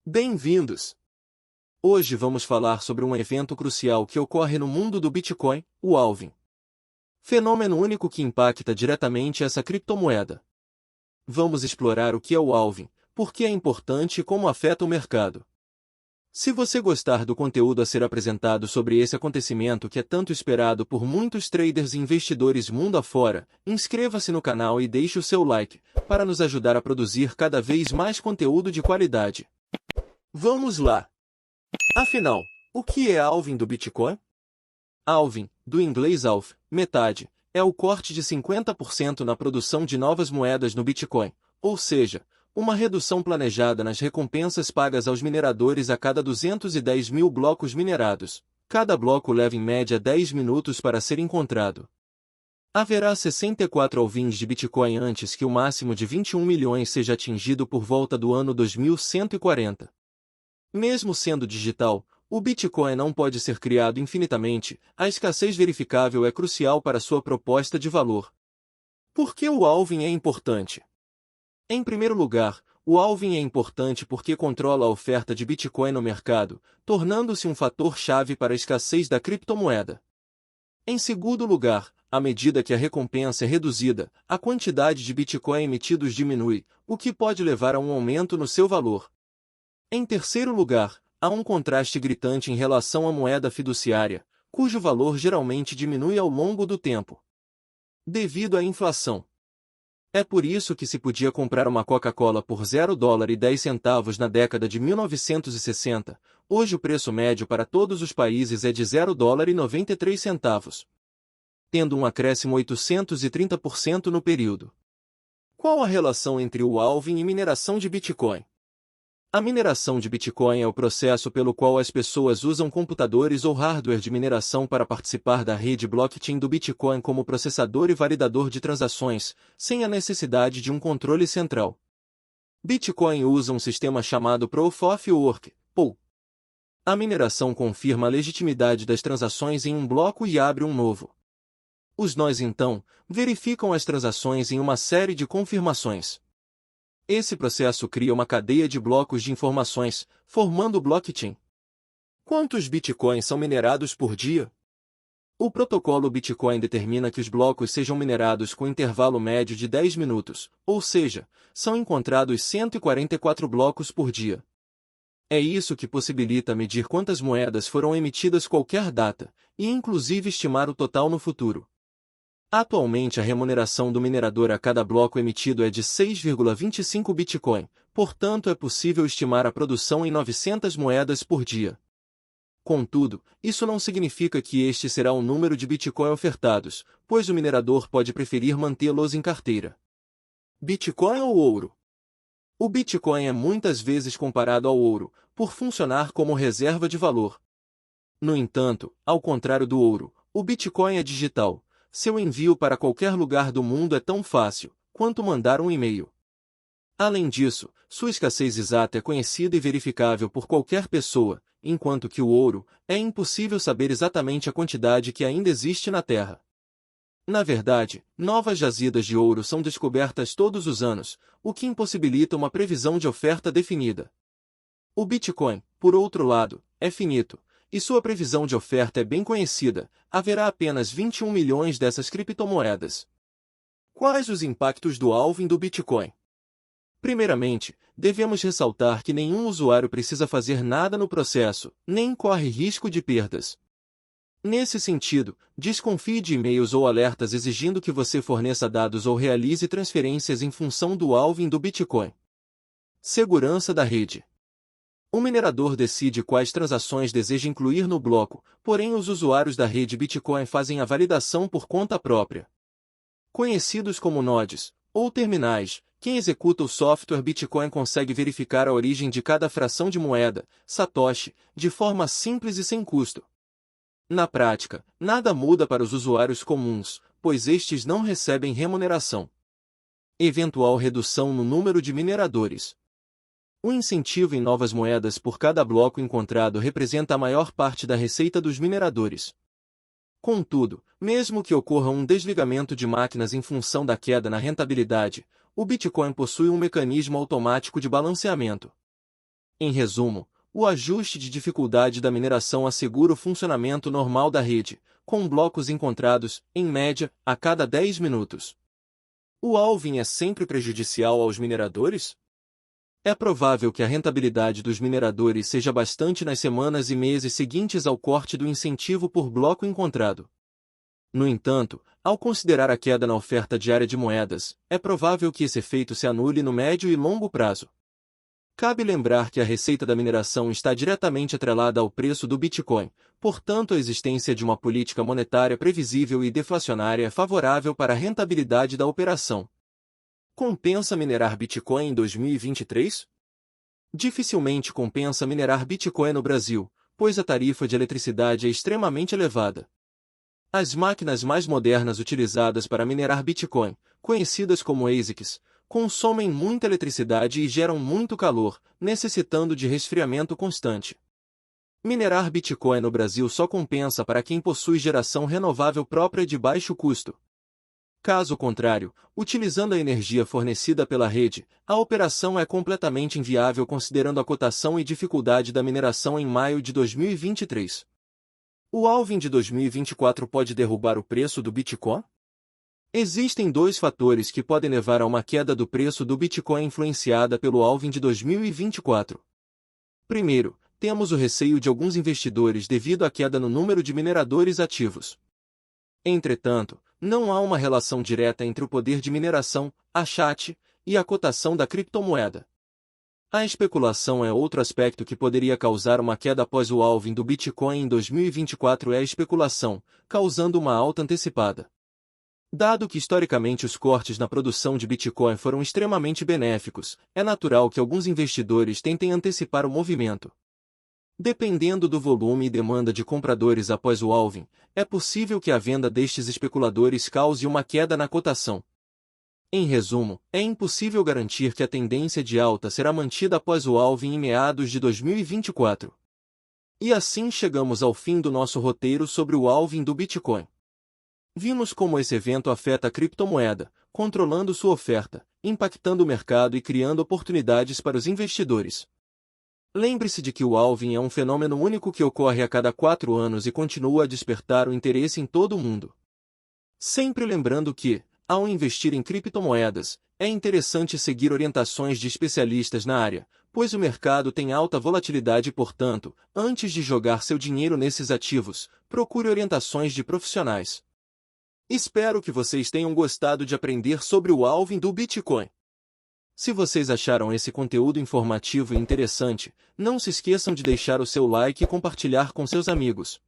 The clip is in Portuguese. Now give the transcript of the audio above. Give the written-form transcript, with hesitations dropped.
Bem-vindos! Hoje vamos falar sobre um evento crucial que ocorre no mundo do Bitcoin, o halving. Fenômeno único que impacta diretamente essa criptomoeda. Vamos explorar o que é o halving, por que é importante e como afeta o mercado. Se você gostar do conteúdo a ser apresentado sobre esse acontecimento que é tanto esperado por muitos traders e investidores mundo afora, inscreva-se no canal e deixe o seu like, para nos ajudar a produzir cada vez mais conteúdo de qualidade. Vamos lá! Afinal, o que é halving do Bitcoin? Halving, do inglês half, metade, é o corte de 50% na produção de novas moedas no Bitcoin, ou seja, uma redução planejada nas recompensas pagas aos mineradores a cada 210 mil blocos minerados. Cada bloco leva em média 10 minutos para ser encontrado. Haverá 64 halvings de Bitcoin antes que o máximo de 21 milhões seja atingido por volta do ano 2140. Mesmo sendo digital, o Bitcoin não pode ser criado infinitamente, a escassez verificável é crucial para sua proposta de valor. Por que o halving é importante? Em primeiro lugar, o halving é importante porque controla a oferta de Bitcoin no mercado, tornando-se um fator-chave para a escassez da criptomoeda. Em segundo lugar, à medida que a recompensa é reduzida, a quantidade de Bitcoin emitidos diminui, o que pode levar a um aumento no seu valor. Em terceiro lugar, há um contraste gritante em relação à moeda fiduciária, cujo valor geralmente diminui ao longo do tempo, devido à inflação. É por isso que se podia comprar uma Coca-Cola por $0,10 na década de 1960, hoje o preço médio para todos os países é de $0,93, tendo um acréscimo 830% no período. Qual a relação entre o halving e mineração de Bitcoin? A mineração de Bitcoin é o processo pelo qual as pessoas usam computadores ou hardware de mineração para participar da rede blockchain do Bitcoin como processador e validador de transações, sem a necessidade de um controle central. Bitcoin usa um sistema chamado Proof of Work, POW. A mineração confirma a legitimidade das transações em um bloco e abre um novo. Os nós então verificam as transações em uma série de confirmações. Esse processo cria uma cadeia de blocos de informações, formando o blockchain. Quantos bitcoins são minerados por dia? O protocolo Bitcoin determina que os blocos sejam minerados com intervalo médio de 10 minutos, ou seja, são encontrados 144 blocos por dia. É isso que possibilita medir quantas moedas foram emitidas qualquer data, e inclusive estimar o total no futuro. Atualmente a remuneração do minerador a cada bloco emitido é de 6,25 Bitcoin, portanto é possível estimar a produção em 900 moedas por dia. Contudo, isso não significa que este será o número de Bitcoin ofertados, pois o minerador pode preferir mantê-los em carteira. Bitcoin ou ouro? O Bitcoin é muitas vezes comparado ao ouro, por funcionar como reserva de valor. No entanto, ao contrário do ouro, o Bitcoin é digital. Seu envio para qualquer lugar do mundo é tão fácil quanto mandar um e-mail. Além disso, sua escassez exata é conhecida e verificável por qualquer pessoa, enquanto que o ouro, é impossível saber exatamente a quantidade que ainda existe na Terra. Na verdade, novas jazidas de ouro são descobertas todos os anos, o que impossibilita uma previsão de oferta definida. O Bitcoin, por outro lado, é finito, e sua previsão de oferta é bem conhecida, haverá apenas 21 milhões dessas criptomoedas. Quais os impactos do halving do Bitcoin? Primeiramente, devemos ressaltar que nenhum usuário precisa fazer nada no processo, nem corre risco de perdas. Nesse sentido, desconfie de e-mails ou alertas exigindo que você forneça dados ou realize transferências em função do halving do Bitcoin. Segurança da rede. O minerador decide quais transações deseja incluir no bloco, porém os usuários da rede Bitcoin fazem a validação por conta própria. Conhecidos como nodes, ou terminais, quem executa o software Bitcoin consegue verificar a origem de cada fração de moeda, Satoshi, de forma simples e sem custo. Na prática, nada muda para os usuários comuns, pois estes não recebem remuneração. Eventual redução no número de mineradores. O incentivo em novas moedas por cada bloco encontrado representa a maior parte da receita dos mineradores. Contudo, mesmo que ocorra um desligamento de máquinas em função da queda na rentabilidade, o Bitcoin possui um mecanismo automático de balanceamento. Em resumo, o ajuste de dificuldade da mineração assegura o funcionamento normal da rede, com blocos encontrados, em média, a cada 10 minutos. O halving é sempre prejudicial aos mineradores? É provável que a rentabilidade dos mineradores seja bastante nas semanas e meses seguintes ao corte do incentivo por bloco encontrado. No entanto, ao considerar a queda na oferta diária de moedas, é provável que esse efeito se anule no médio e longo prazo. Cabe lembrar que a receita da mineração está diretamente atrelada ao preço do Bitcoin, portanto a existência de uma política monetária previsível e deflacionária é favorável para a rentabilidade da operação. Compensa minerar Bitcoin em 2023? Dificilmente compensa minerar Bitcoin no Brasil, pois a tarifa de eletricidade é extremamente elevada. As máquinas mais modernas utilizadas para minerar Bitcoin, conhecidas como ASICs, consomem muita eletricidade e geram muito calor, necessitando de resfriamento constante. Minerar Bitcoin no Brasil só compensa para quem possui geração renovável própria de baixo custo. Caso contrário, utilizando a energia fornecida pela rede, a operação é completamente inviável considerando a cotação e dificuldade da mineração em maio de 2023. O halving de 2024 pode derrubar o preço do Bitcoin? Existem dois fatores que podem levar a uma queda do preço do Bitcoin influenciada pelo halving de 2024. Primeiro, temos o receio de alguns investidores devido à queda no número de mineradores ativos. Entretanto, não há uma relação direta entre o poder de mineração, a hash, e a cotação da criptomoeda. A especulação é outro aspecto que poderia causar uma queda após o halving do Bitcoin em 2024 é a especulação, causando uma alta antecipada. Dado que historicamente os cortes na produção de Bitcoin foram extremamente benéficos, é natural que alguns investidores tentem antecipar o movimento. Dependendo do volume e demanda de compradores após o halving, é possível que a venda destes especuladores cause uma queda na cotação. Em resumo, é impossível garantir que a tendência de alta será mantida após o halving em meados de 2024. E assim chegamos ao fim do nosso roteiro sobre o halving do Bitcoin. Vimos como esse evento afeta a criptomoeda, controlando sua oferta, impactando o mercado e criando oportunidades para os investidores. Lembre-se de que o halving é um fenômeno único que ocorre a cada 4 anos e continua a despertar o interesse em todo o mundo. Sempre lembrando que, ao investir em criptomoedas, é interessante seguir orientações de especialistas na área, pois o mercado tem alta volatilidade e, portanto, antes de jogar seu dinheiro nesses ativos, procure orientações de profissionais. Espero que vocês tenham gostado de aprender sobre o halving do Bitcoin. Se vocês acharam esse conteúdo informativo e interessante, não se esqueçam de deixar o seu like e compartilhar com seus amigos.